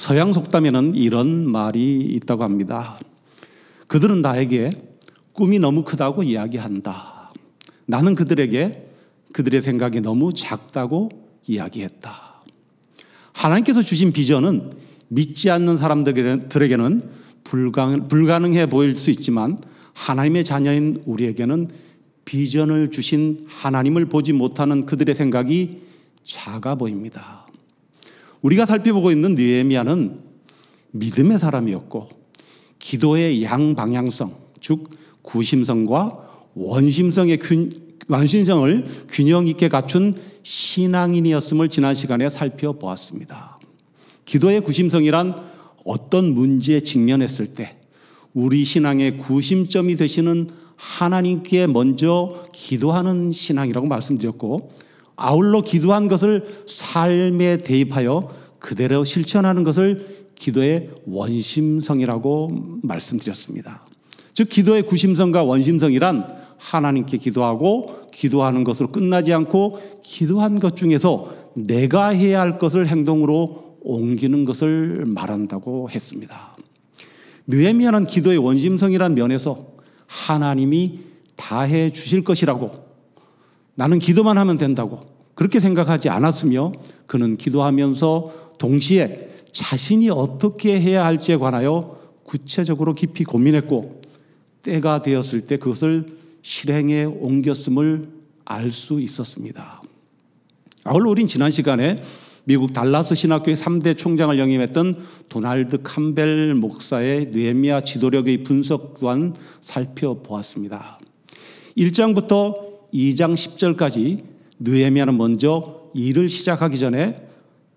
서양 속담에는 이런 말이 있다고 합니다. 그들은 나에게 꿈이 너무 크다고 이야기한다. 나는 그들에게 그들의 생각이 너무 작다고 이야기했다. 하나님께서 주신 비전은 믿지 않는 사람들에게는 불가능해 보일 수 있지만 하나님의 자녀인 우리에게는 비전을 주신 하나님을 보지 못하는 그들의 생각이 작아 보입니다. 우리가 살펴보고 있는 느헤미야는 믿음의 사람이었고 기도의 양방향성, 즉 구심성과 원심성을 균형 있게 갖춘 신앙인이었음을 지난 시간에 살펴보았습니다. 기도의 구심성이란 어떤 문제에 직면했을 때 우리 신앙의 구심점이 되시는 하나님께 먼저 기도하는 신앙이라고 말씀드렸고, 아울러 기도한 것을 삶에 대입하여 그대로 실천하는 것을 기도의 원심성이라고 말씀드렸습니다. 즉 기도의 구심성과 원심성이란 하나님께 기도하고 기도하는 것으로 끝나지 않고 기도한 것 중에서 내가 해야 할 것을 행동으로 옮기는 것을 말한다고 했습니다. 느헤미야는 기도의 원심성이란 면에서 하나님이 다 해 주실 것이라고, 나는 기도만 하면 된다고 그렇게 생각하지 않았으며, 그는 기도하면서 동시에 자신이 어떻게 해야 할지에 관하여 구체적으로 깊이 고민했고 때가 되었을 때 그것을 실행에 옮겼음을 알 수 있었습니다. 아울러 우린 지난 시간에 미국 달라스 신학교의 3대 총장을 영임했던 도널드 캠벨 목사의 느헤미야 지도력의 분석 또한 살펴보았습니다. 1장부터 2장 10절까지 느헤미야는 먼저 일을 시작하기 전에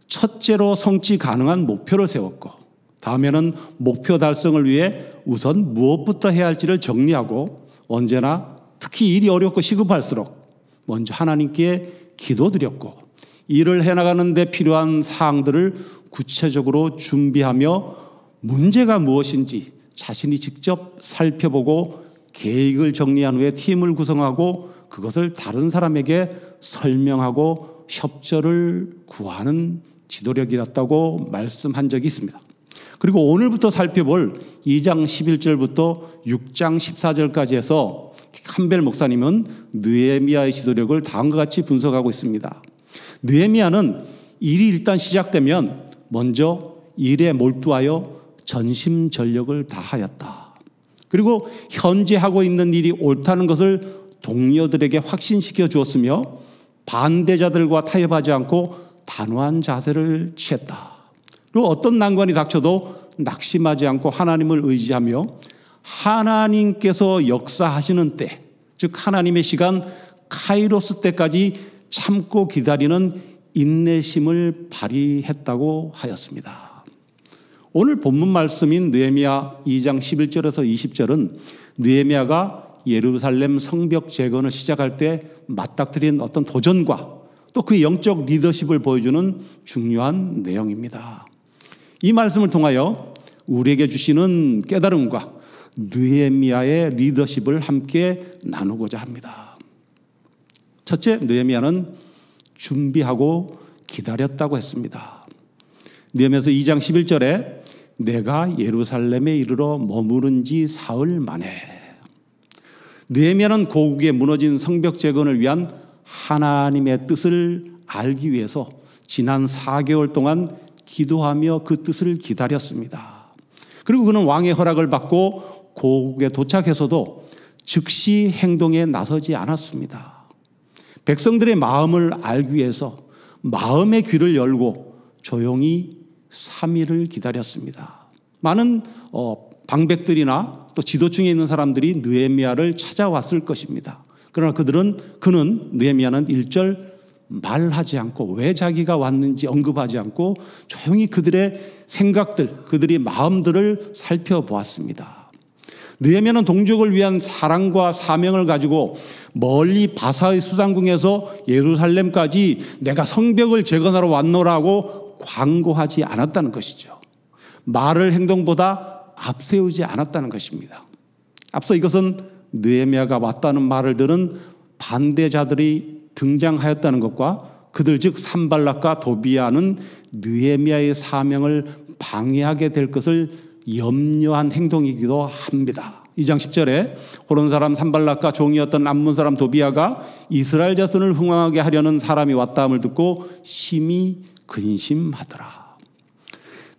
첫째로 성취 가능한 목표를 세웠고, 다음에는 목표 달성을 위해 우선 무엇부터 해야 할지를 정리하고, 언제나 특히 일이 어렵고 시급할수록 먼저 하나님께 기도드렸고, 일을 해나가는 데 필요한 사항들을 구체적으로 준비하며 문제가 무엇인지 자신이 직접 살펴보고 계획을 정리한 후에 팀을 구성하고 그것을 다른 사람에게 설명하고 협조를 구하는 지도력이었다고 말씀한 적이 있습니다. 그리고 오늘부터 살펴볼 2장 11절부터 6장 14절까지 해서 캠벨 목사님은 느헤미야의 지도력을 다음과 같이 분석하고 있습니다. 느헤미야는 일이 일단 시작되면 먼저 일에 몰두하여 전심전력을 다하였다. 그리고 현재 하고 있는 일이 옳다는 것을 동료들에게 확신시켜 주었으며 반대자들과 타협하지 않고 단호한 자세를 취했다. 그리고 어떤 난관이 닥쳐도 낙심하지 않고 하나님을 의지하며 하나님께서 역사하시는 때, 즉 하나님의 시간 카이로스 때까지 참고 기다리는 인내심을 발휘했다고 하였습니다. 오늘 본문 말씀인 느헤미야 2장 11절에서 20절은 느헤미야가 예루살렘 성벽 재건을 시작할 때 맞닥뜨린 어떤 도전과 또 그 영적 리더십을 보여주는 중요한 내용입니다. 이 말씀을 통하여 우리에게 주시는 깨달음과 느헤미야의 리더십을 함께 나누고자 합니다. 첫째, 느헤미야는 준비하고 기다렸다고 했습니다. 느헤미야서 2장 11절에 내가 예루살렘에 이르러 머무른 지 사흘 만에, 느헤미야는 고국에 무너진 성벽 재건을 위한 하나님의 뜻을 알기 위해서 지난 4개월 동안 기도하며 그 뜻을 기다렸습니다. 그리고 그는 왕의 허락을 받고 고국에 도착해서도 즉시 행동에 나서지 않았습니다. 백성들의 마음을 알기 위해서 마음의 귀를 열고 조용히 3일을 기다렸습니다. 많은 방백들이나 또 지도층에 있는 사람들이 느헤미야를 찾아왔을 것입니다. 그러나 그는 느헤미야는 1절 말하지 않고 왜 자기가 왔는지 언급하지 않고 조용히 그들의 생각들, 그들의 마음들을 살펴보았습니다. 느헤미야는 동족을 위한 사랑과 사명을 가지고 멀리 바사의 수상궁에서 예루살렘까지 내가 성벽을 재건하러 왔노라고 광고하지 않았다는 것이죠. 말을 행동보다 앞세우지 않았다는 것입니다. 앞서 이것은 느헤미야가 왔다는 말을 들은 반대자들이 등장하였다는 것과 그들 즉 산발락과 도비아는 느헤미야의 사명을 방해하게 될 것을 염려한 행동이기도 합니다. 2장 10절에 호론 사람 산발락과 종이었던 암몬 사람 도비아가 이스라엘 자손을 흥황하게 하려는 사람이 왔다함을 듣고 심히 근심하더라.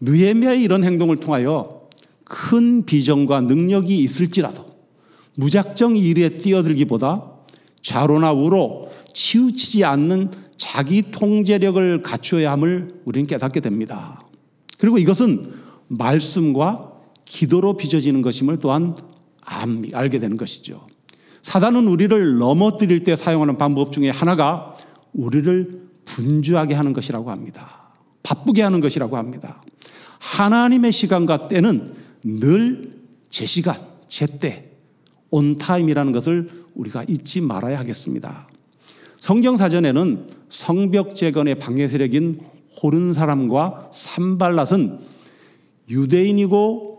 느헤미야의 이런 행동을 통하여 큰 비전과 능력이 있을지라도 무작정 일에 뛰어들기보다 좌로나 우로 치우치지 않는 자기 통제력을 갖추어야 함을 우리는 깨닫게 됩니다. 그리고 이것은 말씀과 기도로 빚어지는 것임을 또한 알게 되는 것이죠. 사단은 우리를 넘어뜨릴 때 사용하는 방법 중에 하나가 우리를 분주하게 하는 것이라고 합니다. 바쁘게 하는 것이라고 합니다. 하나님의 시간과 때는 늘 제 시간, 제 때, 온타임이라는 것을 우리가 잊지 말아야 하겠습니다. 성경 사전에는 성벽 재건의 방해 세력인 호른 사람과 산발랏은 유대인이고,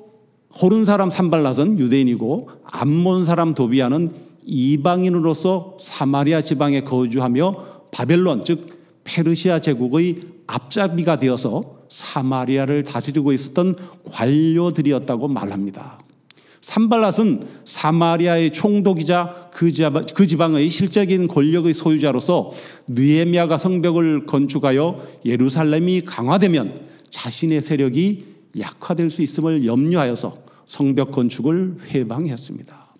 호른 사람 산발랏은 유대인이고 암몬 사람 도비아는 이방인으로서 사마리아 지방에 거주하며 바벨론 즉 페르시아 제국의 앞잡이가 되어서 사마리아를 다스리고 있었던 관료들이었다고 말합니다. 산발랏은 사마리아의 총독이자 그 지방의 실적인 권력의 소유자로서 느헤미야가 성벽을 건축하여 예루살렘이 강화되면 자신의 세력이 약화될 수 있음을 염려하여서 성벽 건축을 회방했습니다.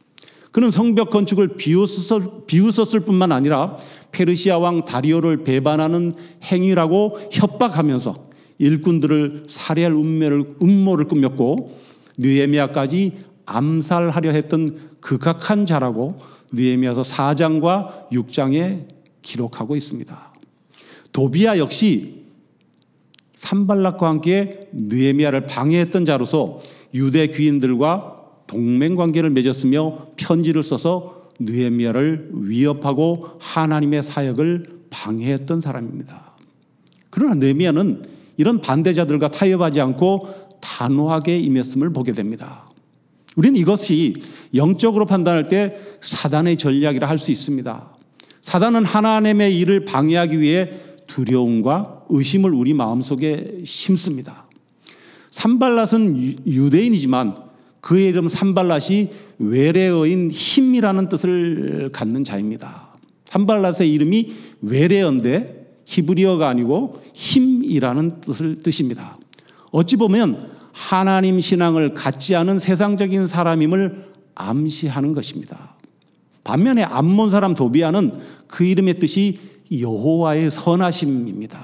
그는 성벽 건축을 비웃었을 뿐만 아니라 페르시아 왕 다리오를 배반하는 행위라고 협박하면서 일꾼들을 살해할 음모를 꾸몄고 느헤미야까지 암살하려 했던 극악한 자라고 느헤미야서 4장과 6장에 기록하고 있습니다. 도비아 역시 산발락과 함께 느헤미야를 방해했던 자로서 유대 귀인들과 동맹관계를 맺었으며 편지를 써서 느헤미야를 위협하고 하나님의 사역을 방해했던 사람입니다. 그러나 느헤미야는 이런 반대자들과 타협하지 않고 단호하게 임했음을 보게 됩니다. 우리는 이것이 영적으로 판단할 때 사단의 전략이라 할 수 있습니다. 사단은 하나님의 일을 방해하기 위해 두려움과 의심을 우리 마음속에 심습니다. 산발랏은 유대인이지만 그의 이름 산발랏이 외래어인 힘이라는 뜻을 갖는 자입니다. 산발랏의 이름이 외래어인데 히브리어가 아니고 힘이라는 뜻입니다. 어찌 보면 하나님 신앙을 갖지 않은 세상적인 사람임을 암시하는 것입니다. 반면에 암몬 사람 도비아는 그 이름의 뜻이 여호와의 선하심입니다.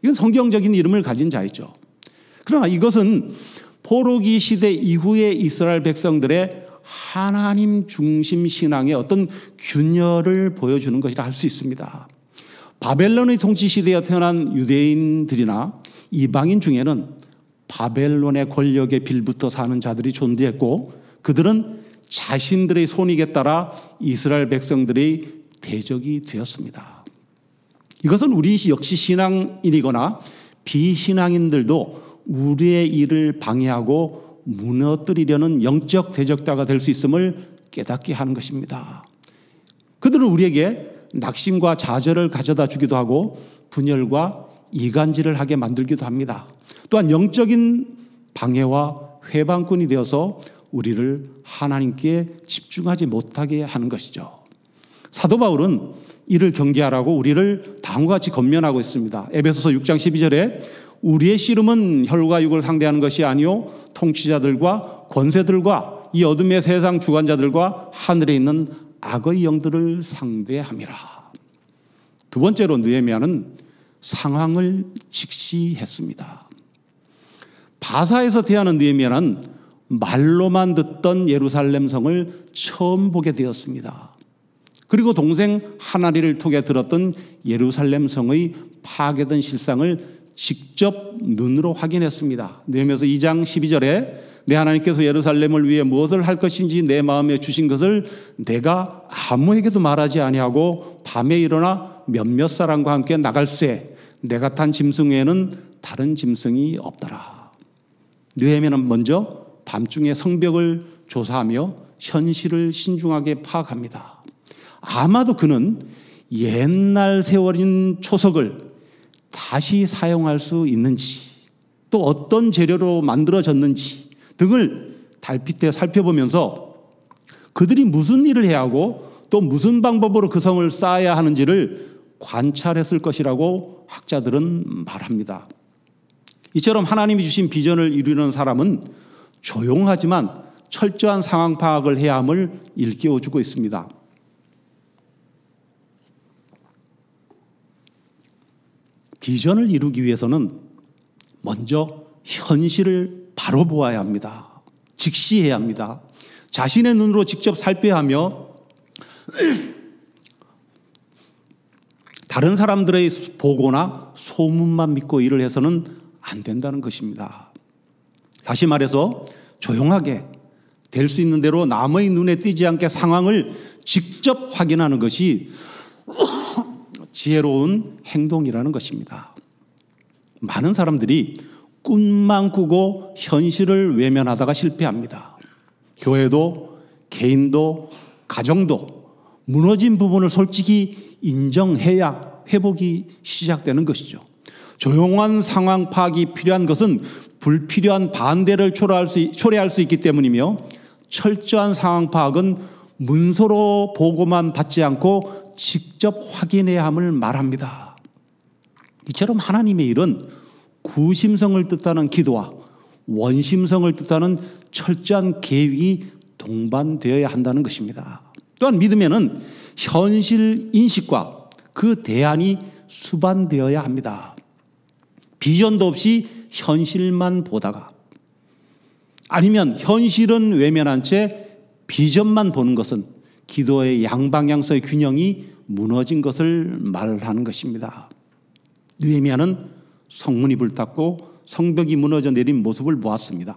이건 성경적인 이름을 가진 자이죠. 그러나 이것은 포로기 시대 이후의 이스라엘 백성들의 하나님 중심 신앙의 어떤 균열을 보여주는 것이라 할 수 있습니다. 바벨론의 통치 시대에 태어난 유대인들이나 이방인 중에는 바벨론의 권력에 빌붙어 사는 자들이 존재했고 그들은 자신들의 손익에 따라 이스라엘 백성들의 대적이 되었습니다. 이것은 우리 역시 신앙인이거나 비신앙인들도 우리의 일을 방해하고 무너뜨리려는 영적 대적자가 될 수 있음을 깨닫게 하는 것입니다. 그들은 우리에게 낙심과 좌절을 가져다 주기도 하고 분열과 이간질을 하게 만들기도 합니다. 또한 영적인 방해와 회방꾼이 되어서 우리를 하나님께 집중하지 못하게 하는 것이죠. 사도 바울은 이를 경계하라고 우리를 다음과 같이 권면하고 있습니다. 에베소서 6장 12절에 우리의 씨름은 혈과 육을 상대하는 것이 아니요 통치자들과 권세들과 이 어둠의 세상 주관자들과 하늘에 있는 악의 영들을 상대함이라. 두 번째로 느헤미야는 상황을 직시했습니다. 바사에서 태어난 느헤미야는 말로만 듣던 예루살렘 성을 처음 보게 되었습니다. 그리고 동생 하나리를 통해 들었던 예루살렘 성의 파괴된 실상을 직접 눈으로 확인했습니다. 느헤미야서 2장 12절에 내 하나님께서 예루살렘을 위해 무엇을 할 것인지 내 마음에 주신 것을 내가 아무에게도 말하지 아니하고 밤에 일어나 몇몇 사람과 함께 나갈새 내가 탄 짐승 외에는 다른 짐승이 없더라. 느헤미야는 먼저 밤중에 성벽을 조사하며 현실을 신중하게 파악합니다. 아마도 그는 옛날 세월인 초석을 다시 사용할 수 있는지 또 어떤 재료로 만들어졌는지 등을 달빛에 살펴보면서 그들이 무슨 일을 해야 하고 또 무슨 방법으로 그 성을 쌓아야 하는지를 관찰했을 것이라고 학자들은 말합니다. 이처럼 하나님이 주신 비전을 이루는 사람은 조용하지만 철저한 상황 파악을 해야 함을 일깨워주고 있습니다. 비전을 이루기 위해서는 먼저 현실을 바로 보아야 합니다. 직시해야 합니다. 자신의 눈으로 직접 살펴야 하며 다른 사람들의 보고나 소문만 믿고 일을 해서는 안 된다는 것입니다. 다시 말해서 조용하게 될 수 있는 대로 남의 눈에 띄지 않게 상황을 직접 확인하는 것이 지혜로운 행동이라는 것입니다. 많은 사람들이 꿈만 꾸고 현실을 외면하다가 실패합니다. 교회도 개인도 가정도 무너진 부분을 솔직히 인정해야 회복이 시작되는 것이죠. 조용한 상황 파악이 필요한 것은 불필요한 반대를 초래할 수 있기 때문이며 철저한 상황 파악은 문서로 보고만 받지 않고 직접 확인해야 함을 말합니다. 이처럼 하나님의 일은 구심성을 뜻하는 기도와 원심성을 뜻하는 철저한 계획이 동반되어야 한다는 것입니다. 또한 믿음에는 현실 인식과 그 대안이 수반되어야 합니다. 비전도 없이 현실만 보다가 아니면 현실은 외면한 채 비전만 보는 것은 기도의 양방향성의 균형이 무너진 것을 말하는 것입니다. 느헤미야는 성문이 불탔고 성벽이 무너져 내린 모습을 보았습니다.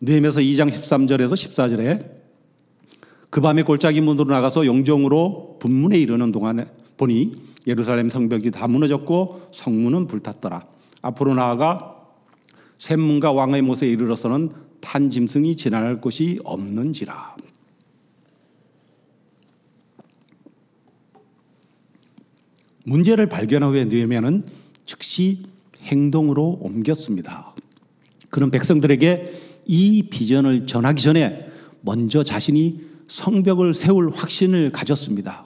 느헤미야서 2장 13절에서 14절에 그 밤에 골짜기 문으로 나가서 영정으로 분문에 이르는 동안에 보니 예루살렘 성벽이 다 무너졌고 성문은 불탔더라. 앞으로 나아가 샘문과 왕의 못에 이르러서는 탄 짐승이 지나갈 곳이 없는지라. 문제를 발견한 후에 느헤미야는 즉시 행동으로 옮겼습니다. 그는 백성들에게 이 비전을 전하기 전에 먼저 자신이 성벽을 세울 확신을 가졌습니다.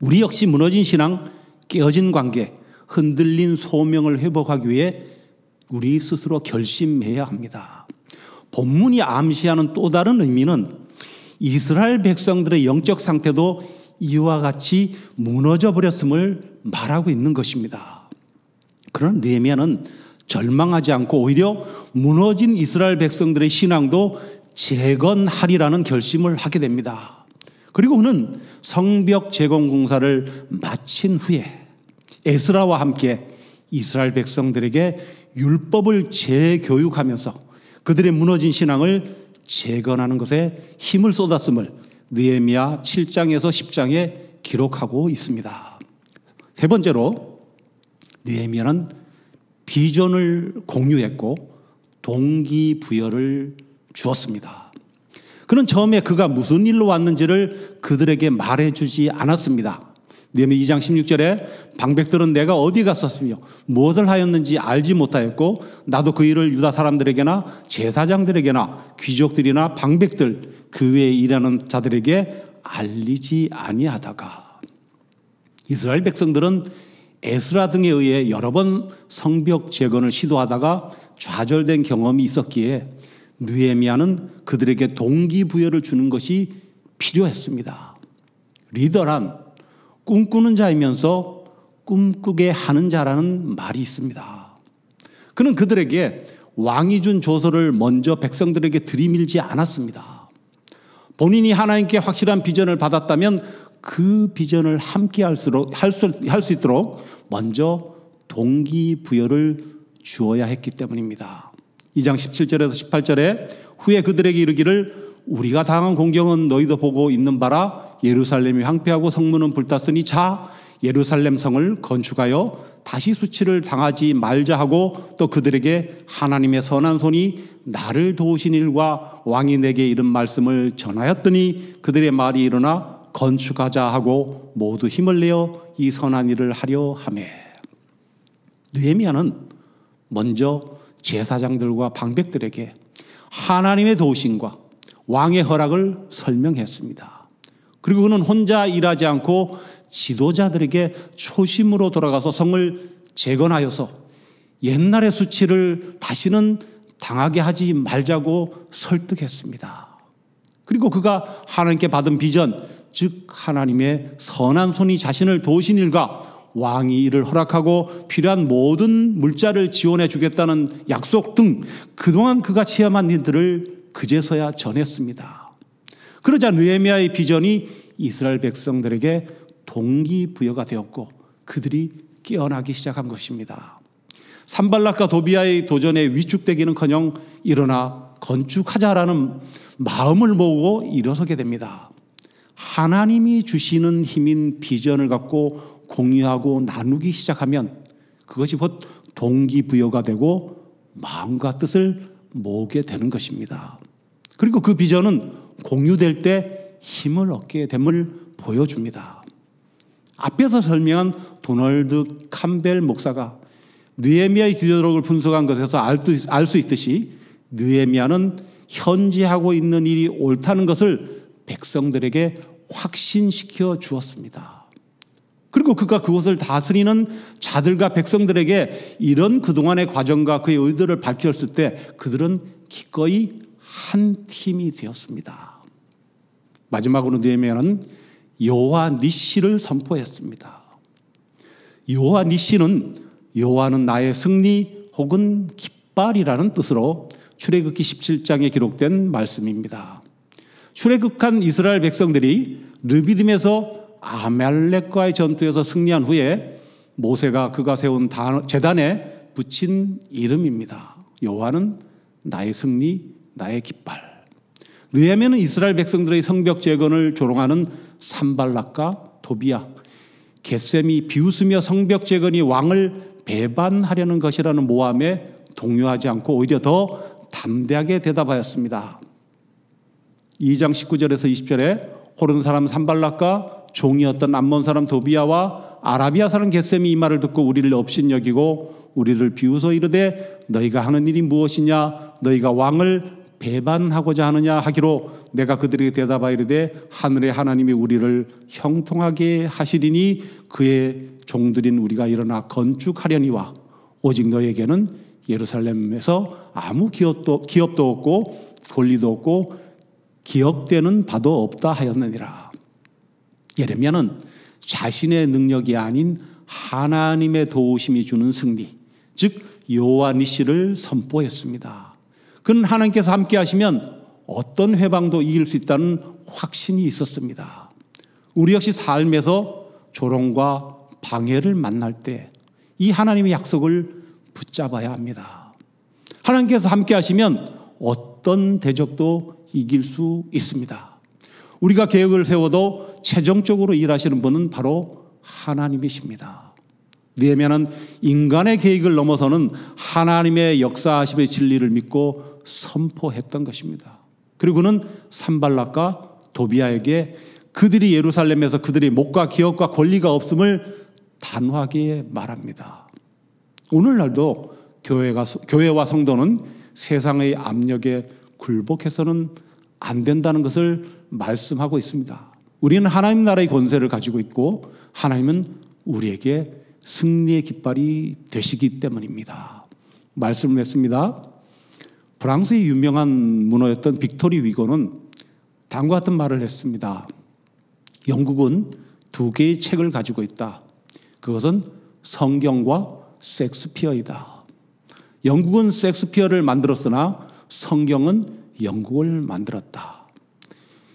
우리 역시 무너진 신앙, 깨어진 관계, 흔들린 소명을 회복하기 위해 우리 스스로 결심해야 합니다. 본문이 암시하는 또 다른 의미는 이스라엘 백성들의 영적 상태도 이와 같이 무너져 버렸음을 말하고 있는 것입니다. 그러나 느헤미야는 절망하지 않고 오히려 무너진 이스라엘 백성들의 신앙도 재건하리라는 결심을 하게 됩니다. 그리고 그는 성벽 재건 공사를 마친 후에 에스라와 함께 이스라엘 백성들에게 율법을 재교육하면서 그들의 무너진 신앙을 재건하는 것에 힘을 쏟았음을 느헤미야 7장에서 10장에 기록하고 있습니다. 세 번째로 느헤미야는 비전을 공유했고 동기부여를 주었습니다. 그는 처음에 그가 무슨 일로 왔는지를 그들에게 말해주지 않았습니다. 느헤미야 2장 16절에 방백들은 내가 어디 갔었으며 무엇을 하였는지 알지 못하였고 나도 그 일을 유다 사람들에게나 제사장들에게나 귀족들이나 방백들 그 외에 일하는 자들에게 알리지 아니하다가. 이스라엘 백성들은 에스라 등에 의해 여러 번 성벽 재건을 시도하다가 좌절된 경험이 있었기에 느헤미야는 그들에게 동기부여를 주는 것이 필요했습니다. 리더란 꿈꾸는 자이면서 꿈꾸게 하는 자라는 말이 있습니다. 그는 그들에게 왕이 준 조서를 먼저 백성들에게 들이밀지 않았습니다. 본인이 하나님께 확실한 비전을 받았다면 그 비전을 함께 할 수 있도록 먼저 동기부여를 주어야 했기 때문입니다. 2장 17절에서 18절에 후에 그들에게 이르기를 우리가 당한 공경은 너희도 보고 있는 바라. 예루살렘이 황폐하고 성문은 불탔으니 자 예루살렘 성을 건축하여 다시 수치를 당하지 말자 하고 또 그들에게 하나님의 선한 손이 나를 도우신 일과 왕이 내게 이른 말씀을 전하였더니 그들의 말이 일어나 건축하자 하고 모두 힘을 내어 이 선한 일을 하려 하매. 느헤미야는 먼저 제사장들과 방백들에게 하나님의 도우심과 왕의 허락을 설명했습니다. 그리고 그는 혼자 일하지 않고 지도자들에게 초심으로 돌아가서 성을 재건하여서 옛날의 수치를 다시는 당하게 하지 말자고 설득했습니다. 그리고 그가 하나님께 받은 비전, 즉 하나님의 선한 손이 자신을 도우신 일과 왕이 이를 허락하고 필요한 모든 물자를 지원해 주겠다는 약속 등 그동안 그가 체험한 일들을 그제서야 전했습니다. 그러자 느헤미야의 비전이 이스라엘 백성들에게 동기부여가 되었고 그들이 깨어나기 시작한 것입니다. 산발락과 도비아의 도전에 위축되기는커녕 일어나 건축하자라는 마음을 모으고 일어서게 됩니다. 하나님이 주시는 힘인 비전을 갖고 공유하고 나누기 시작하면 그것이 곧 동기부여가 되고 마음과 뜻을 모으게 되는 것입니다. 그리고 그 비전은 공유될 때 힘을 얻게 됨을 보여줍니다. 앞에서 설명한 도널드 캠벨 목사가 느헤미야의 기도록을 분석한 것에서 알 수 있듯이 느헤미야는 현재 하고 있는 일이 옳다는 것을 백성들에게 확신시켜 주었습니다. 그리고 그가 그것을 다스리는 자들과 백성들에게 이런 그동안의 과정과 그의 의도를 밝혔을 때 그들은 기꺼이 한 팀이 되었습니다. 마지막으로 느헤미야는 여호와 니시를 선포했습니다. 여호와 니시는 여호와는 나의 승리 혹은 깃발이라는 뜻으로 출애굽기 17장에 기록된 말씀입니다. 출애굽한 이스라엘 백성들이 르비딤에서 아말렉과의 전투에서 승리한 후에 모세가 그가 세운 제단에 붙인 이름입니다. 여호와는 나의 승리, 나의 깃발. 느헤미야는 이스라엘 백성들의 성벽 재건을 조롱하는 산발락과 도비야, 겟셈이 비웃으며 성벽 재건이 왕을 배반하려는 것이라는 모함에 동요하지 않고 오히려 더 담대하게 대답하였습니다. 2장 19절에서 20절에 호른 사람 산발락과 종이었던 암몬 사람 도비야와 아라비아 사람 겟셈이 이 말을 듣고 우리를 업신여기고 우리를 비웃어 이르되 너희가 하는 일이 무엇이냐 너희가 왕을 배반하고자 하느냐 하기로 내가 그들에게 대답하여 이르되 하늘의 하나님이 우리를 형통하게 하시리니 그의 종들인 우리가 일어나 건축하려니와 오직 너희에게는 예루살렘에서 아무 기업도 없고 권리도 없고 기억되는 바도 없다 하였느니라. 예레미야는 자신의 능력이 아닌 하나님의 도우심이 주는 승리, 즉 여호와 니시를 선포했습니다. 그는 하나님께서 함께 하시면 어떤 회방도 이길 수 있다는 확신이 있었습니다. 우리 역시 삶에서 조롱과 방해를 만날 때 이 하나님의 약속을 붙잡아야 합니다. 하나님께서 함께 하시면 어떤 대적도 이길 수 있습니다. 우리가 계획을 세워도 최종적으로 일하시는 분은 바로 하나님이십니다. 느헤미야는 인간의 계획을 넘어서는 하나님의 역사하심의 진리를 믿고 선포했던 것입니다. 그리고 그는 산발락과 도비야에게 그들이 예루살렘에서 그들의 목과 기업과 권리가 없음을 단호하게 말합니다. 오늘날도 교회와 성도는 세상의 압력에 굴복해서는 안 된다는 것을 말씀하고 있습니다. 우리는 하나님 나라의 권세를 가지고 있고 하나님은 우리에게 승리의 깃발이 되시기 때문입니다. 말씀을 했습니다. 프랑스의 유명한 문호였던 빅토리 위고는 다음과 같은 말을 했습니다. 영국은 두 개의 책을 가지고 있다. 그것은 성경과 셰익스피어이다. 영국은 셰익스피어를 만들었으나 성경은 영국을 만들었다.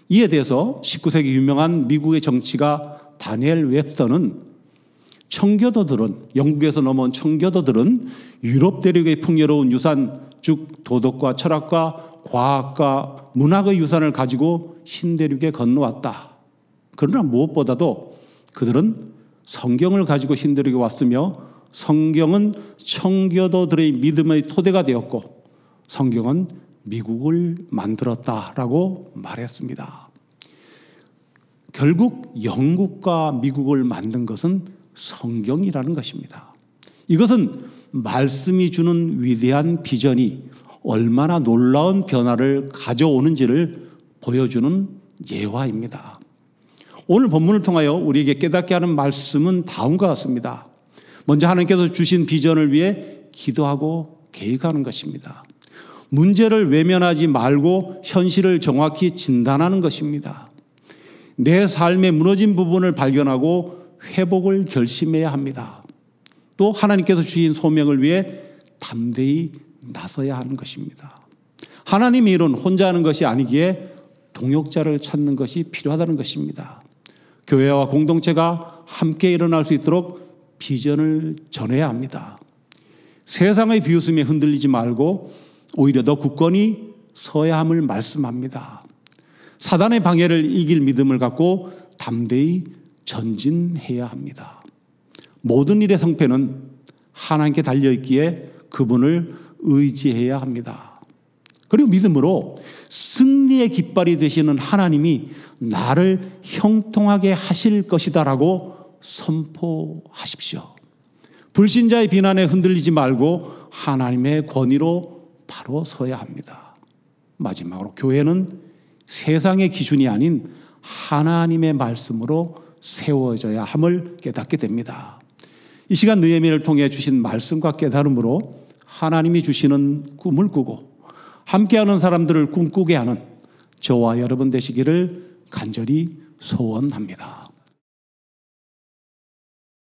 이에 대해서 19세기 유명한 미국의 정치가 다니엘 웹스터는 영국에서 넘어온 청교도들은 유럽 대륙의 풍요로운 유산, 즉 도덕과 철학과 과학과 문학의 유산을 가지고 신대륙에 건너왔다. 그러나 무엇보다도 그들은 성경을 가지고 신대륙에 왔으며 성경은 청교도들의 믿음의 토대가 되었고 성경은 미국을 만들었다라고 말했습니다. 결국 영국과 미국을 만든 것은 성경이라는 것입니다. 이것은 말씀이 주는 위대한 비전이 얼마나 놀라운 변화를 가져오는지를 보여주는 예화입니다. 오늘 본문을 통하여 우리에게 깨닫게 하는 말씀은 다음과 같습니다. 먼저 하나님께서 주신 비전을 위해 기도하고 계획하는 것입니다. 문제를 외면하지 말고 현실을 정확히 진단하는 것입니다. 내 삶의 무너진 부분을 발견하고 회복을 결심해야 합니다. 또 하나님께서 주신 소명을 위해 담대히 나서야 하는 것입니다. 하나님의 일은 혼자 하는 것이 아니기에 동역자를 찾는 것이 필요하다는 것입니다. 교회와 공동체가 함께 일어날 수 있도록 비전을 전해야 합니다. 세상의 비웃음에 흔들리지 말고 오히려 더 굳건히 서야 함을 말씀합니다. 사단의 방해를 이길 믿음을 갖고 담대히 전진해야 합니다. 모든 일의 성패는 하나님께 달려있기에 그분을 의지해야 합니다. 그리고 믿음으로 승리의 깃발이 되시는 하나님이 나를 형통하게 하실 것이다라고 선포하십시오. 불신자의 비난에 흔들리지 말고 하나님의 권위로 바로 서야 합니다. 마지막으로 교회는 세상의 기준이 아닌 하나님의 말씀으로 세워져야 함을 깨닫게 됩니다. 이 시간 느헤미야를 통해 주신 말씀과 깨달음으로 하나님이 주시는 꿈을 꾸고 함께하는 사람들을 꿈꾸게 하는 저와 여러분 되시기를 간절히 소원합니다.